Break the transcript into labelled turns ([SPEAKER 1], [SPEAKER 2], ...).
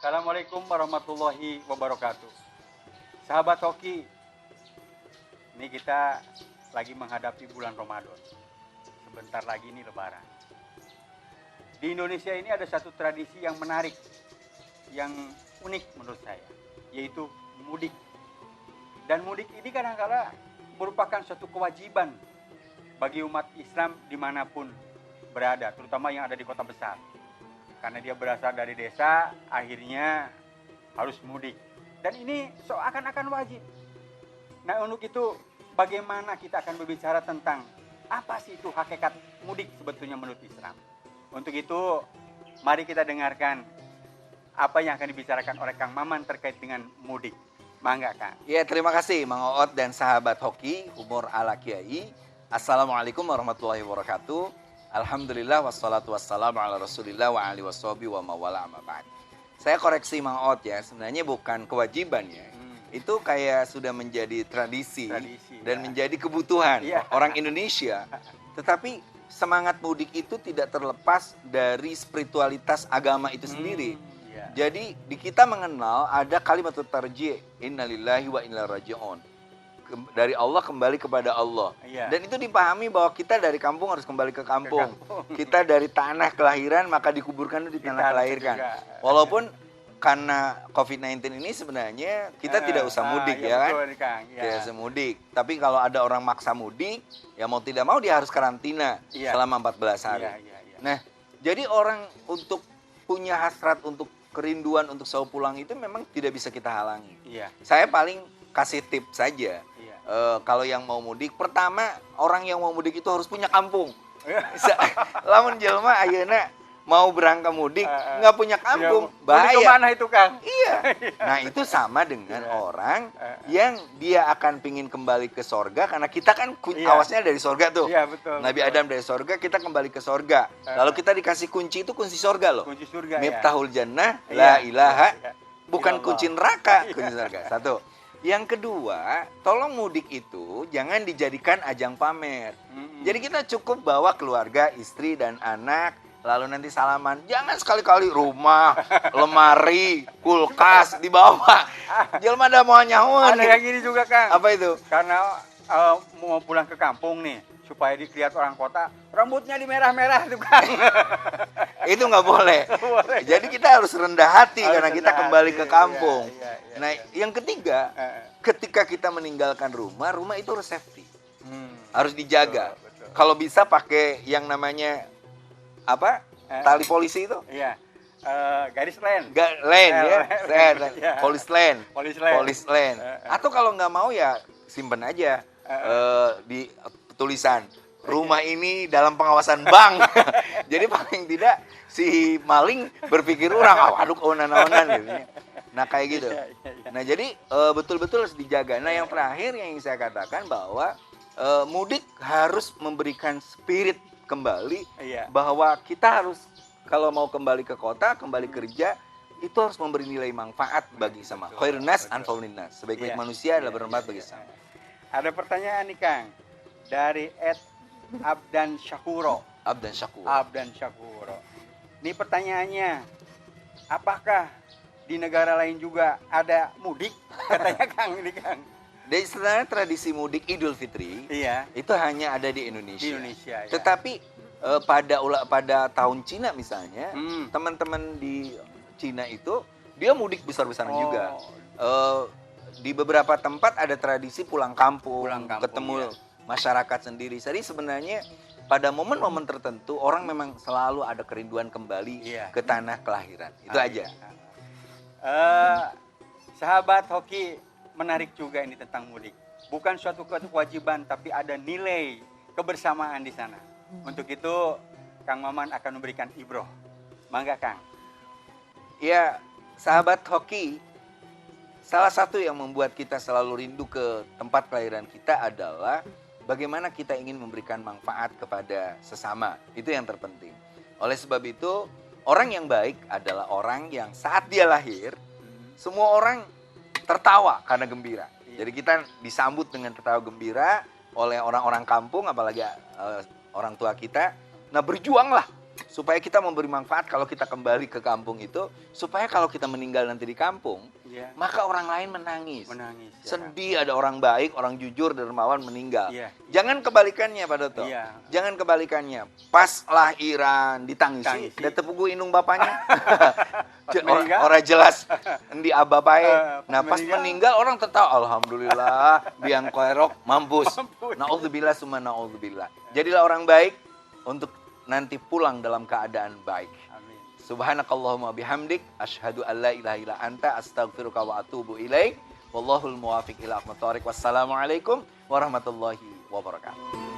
[SPEAKER 1] Assalamualaikum warahmatullahi wabarakatuh. Sahabat hoki, ini kita lagi menghadapi bulan Ramadan. Sebentar lagi ini Lebaran. Di Indonesia ini ada satu tradisi yang menarik, yang unik menurut saya, yaitu mudik. Dan mudik ini kadang-kala merupakan suatu kewajiban bagi umat Islam dimanapun berada, terutama yang ada di kota besar. Karena dia berasal dari desa, akhirnya harus mudik. Dan ini seakan-akan wajib. Nah, untuk itu bagaimana kita akan berbicara tentang apa sih itu hakikat mudik sebetulnya menurut Islam. Untuk itu, mari kita dengarkan apa yang akan dibicarakan oleh Kang Maman terkait dengan mudik. Mangga, Kang.
[SPEAKER 2] Ya, terima kasih Mang Oot dan sahabat hoki, humor ala kiai. Assalamualaikum warahmatullahi wabarakatuh. Alhamdulillah wassalatu wassalamu ala rasulillah wa alihi washabihi wa mawala amma ba'd. Saya koreksi Mang Oot ya, sebenarnya bukan kewajiban ya. Itu kayak sudah menjadi tradisi dan menjadi kebutuhan orang Indonesia. Tetapi semangat mudik itu tidak terlepas dari spiritualitas agama itu sendiri. Jadi di kita mengenal ada kalimat tarji', innalillahi wa inna raji'un. Dari Allah kembali kepada Allah. Dan itu dipahami bahwa kita dari kampung harus kembali ke kampung. Kita dari tanah kelahiran maka dikuburkan di tanah kelahiran. Walaupun karena COVID-19 ini sebenarnya kita tidak usah mudik ya kan? Tidak usah mudik. Tapi kalau ada orang maksa mudik, ya mau tidak mau dia harus karantina selama 14 hari. Nah, jadi orang untuk punya hasrat untuk kerinduan untuk selalu pulang itu memang tidak bisa kita halangi. Saya paling kasih tips saja. Kalau yang mau mudik, pertama orang yang mau mudik itu harus punya kampung. Lamun jelema ayeuna mau berangkat mudik nggak punya kampung, bahaya.
[SPEAKER 1] Kemana itu, Kang?
[SPEAKER 2] Iya. Nah itu sama dengan orang yang dia akan pingin kembali ke sorga karena kita kan awasnya dari sorga tuh.
[SPEAKER 1] Betul,
[SPEAKER 2] Nabi Adam dari sorga, kita kembali ke sorga. Lalu kita dikasih kunci itu kunci sorga loh.
[SPEAKER 1] Kunci surga.
[SPEAKER 2] Miftahul jannah, la ilaha, bukan kunci neraka, kunci surga. Satu. Yang kedua, tolong mudik itu jangan dijadikan ajang pamer. Jadi kita cukup bawa keluarga, istri dan anak, lalu nanti salaman. Jangan sekali-kali rumah, lemari, kulkas dibawa. Jelma ada mau nyawa.
[SPEAKER 1] Ada yang gini juga, Kang.
[SPEAKER 2] Apa itu?
[SPEAKER 1] Karena mau pulang ke kampung nih, supaya dilihat orang kota, rambutnya di merah-merah tuh, Kang.
[SPEAKER 2] Itu nggak boleh. Jadi kita harus rendah hati karena kita kembali ke kampung. Nah, yang ketiga, ketika kita meninggalkan rumah itu harus safety. Harus dijaga.
[SPEAKER 1] Betul.
[SPEAKER 2] Kalau bisa pakai yang namanya apa? Tali polisi itu?
[SPEAKER 1] Garis len.
[SPEAKER 2] Polis len.
[SPEAKER 1] Polis len.
[SPEAKER 2] Atau kalau nggak mau ya simpen aja di tulisan rumah ini dalam pengawasan bank. Jadi paling tidak si maling berpikir orang, waduh onan-onan gitu. Nah kayak gitu. Nah jadi betul-betul harus dijaga. Nah yang terakhir yang ingin saya katakan bahwa mudik harus memberikan spirit kembali bahwa kita harus kalau mau kembali ke kota, kembali kerja itu harus memberi nilai manfaat bagi sama. Khairun nas anfa'un linnas. Sebaik-baik manusia adalah bermanfaat bagi sama.
[SPEAKER 1] Ada pertanyaan nih, Kang, dari Abdan Syakuro. Ini pertanyaannya, apakah di negara lain juga ada mudik? Katanya Kang ini, Kang.
[SPEAKER 2] Dari sebenarnya tradisi mudik Idul Fitri itu hanya ada di Indonesia. Tetapi pada tahun Cina misalnya, teman-teman di Cina itu dia mudik besar-besaran juga. Di beberapa tempat ada tradisi pulang kampung ketemu masyarakat sendiri. Jadi sebenarnya pada momen-momen tertentu orang memang selalu ada kerinduan kembali ke tanah kelahiran. Itu aja.
[SPEAKER 1] Sahabat hoki, menarik juga ini tentang mudik. Bukan suatu kewajiban, tapi ada nilai kebersamaan di sana. Untuk itu, Kang Maman akan memberikan ibroh. Mangga, Kang.
[SPEAKER 2] Ya, sahabat hoki, salah satu yang membuat kita selalu rindu ke tempat kelahiran kita adalah bagaimana kita ingin memberikan manfaat kepada sesama. Itu yang terpenting. Oleh sebab itu, orang yang baik adalah orang yang saat dia lahir, semua orang tertawa karena gembira. Jadi kita disambut dengan tertawa gembira oleh orang-orang kampung, apalagi orang tua kita. Nah berjuanglah supaya kita memberi manfaat kalau kita kembali ke kampung itu, supaya kalau kita meninggal nanti di kampung,
[SPEAKER 1] Iya.
[SPEAKER 2] maka orang lain menangis.
[SPEAKER 1] Menangis. Ya.
[SPEAKER 2] Sedih ada orang baik, orang jujur, dermawan meninggal.
[SPEAKER 1] Iya.
[SPEAKER 2] Jangan kebalikannya Pak Doto.
[SPEAKER 1] Iya.
[SPEAKER 2] Jangan kebalikannya. Pas lahiran ditangisi,
[SPEAKER 1] Tangisi.
[SPEAKER 2] dan tepugu inung bapaknya.
[SPEAKER 1] Pas meninggal.
[SPEAKER 2] Orang jelas di aba bae. Nah, pas
[SPEAKER 1] meninggal.
[SPEAKER 2] meninggal orang tetap alhamdulillah biang koerok mampus.
[SPEAKER 1] Mampus.
[SPEAKER 2] Naudzubillah summa naudzubillah. Jadilah orang baik untuk nanti pulang dalam keadaan baik.
[SPEAKER 1] Amin.
[SPEAKER 2] Subhanakallahumma bihamdik asyhadu an la ilaha illa anta astaghfiruka wa atubu ilaik. Wallahul muwafiq ila aqwamit thoriq. Wassalamualaikum warahmatullahi wabarakatuh.